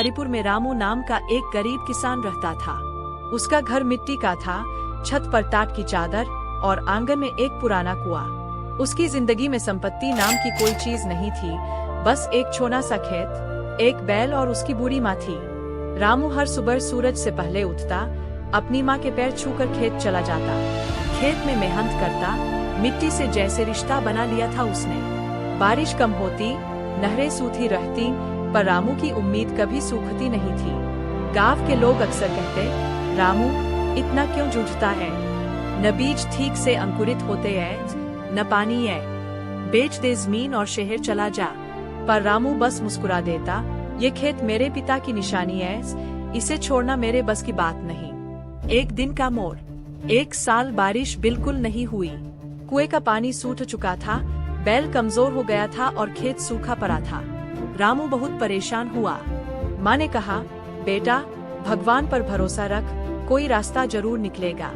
हरिपुर में रामू नाम का एक गरीब किसान रहता था। उसका घर मिट्टी का था, छत पर टाट की चादर और आंगन में एक पुराना कुआं। उसकी जिंदगी में संपत्ति नाम की कोई चीज नहीं थी, बस एक छोटा सा खेत, एक बैल और उसकी बूढ़ी माँ थी। रामू हर सुबह सूरज से पहले उठता, अपनी माँ के पैर छूकर खेत चला जाता। खेत में मेहनत करता, मिट्टी से जैसे रिश्ता बना लिया था उसने। बारिश कम होती, नहरें सूखी रहती, पर रामू की उम्मीद कभी सूखती नहीं थी। गांव के लोग अक्सर कहते, रामू इतना क्यों जूझता है, न बीज ठीक से अंकुरित होते हैं, न पानी है, बेच दे जमीन और शहर चला जा। पर रामू बस मुस्कुरा देता, ये खेत मेरे पिता की निशानी है, इसे छोड़ना मेरे बस की बात नहीं। एक दिन का मोड़। एक साल बारिश बिल्कुल नहीं हुई, कुएं का पानी सूख चुका था, बैल कमजोर हो गया था और खेत सूखा पड़ा था। रामू बहुत परेशान हुआ। माँ ने कहा, बेटा भगवान पर भरोसा रख, कोई रास्ता जरूर निकलेगा।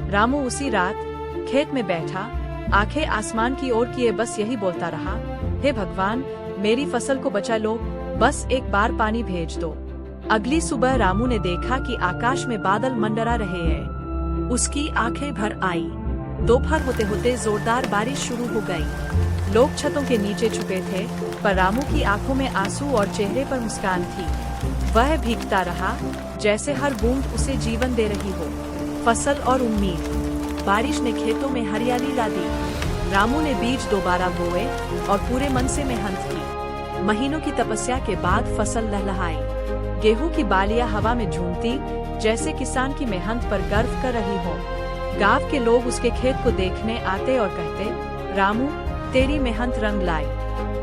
रामू उसी रात खेत में बैठा, आंखें आसमान की ओर किए बस यही बोलता रहा, हे भगवान मेरी फसल को बचा लो, बस एक बार पानी भेज दो। अगली सुबह रामू ने देखा कि आकाश में बादल मंडरा रहे हैं। उसकी आंखें भर आई। दोपहर होते होते जोरदार बारिश शुरू हो गई। लोग छतों के नीचे छुपे थे, पर रामू की आंखों में आंसू और चेहरे पर मुस्कान थी। वह भीगता रहा, जैसे हर बूंद उसे जीवन दे रही हो। फसल और उम्मीद। बारिश ने खेतों में हरियाली ला दी। रामू ने बीज दोबारा बोए और पूरे मन से मेहनत की। महीनों की तपस्या के बाद फसल लहलहाई। गेहूं की बालियां हवा में झूमती, जैसे किसान की मेहनत पर गर्व कर रही हो। गांव के लोग उसके खेत को देखने आते और कहते, रामू तेरी मेहनत रंग लाई।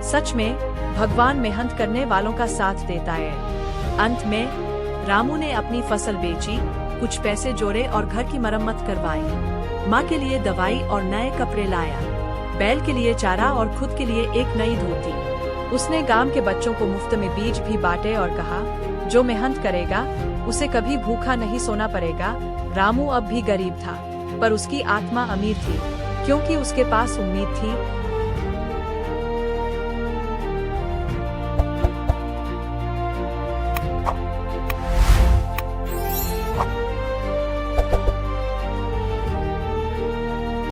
सच में भगवान मेहनत करने वालों का साथ देता है। अंत में रामू ने अपनी फसल बेची, कुछ पैसे जोड़े और घर की मरम्मत करवाई। माँ के लिए दवाई और नए कपड़े लाया, बैल के लिए चारा और खुद के लिए एक नई धोती। उसने गांव के बच्चों को मुफ्त में बीज भी बांटे और कहा, जो मेहनत करेगा उसे कभी भूखा नहीं सोना पड़ेगा। रामू अब भी गरीब था, पर उसकी आत्मा अमीर थी, क्योंकि उसके पास उम्मीद थी।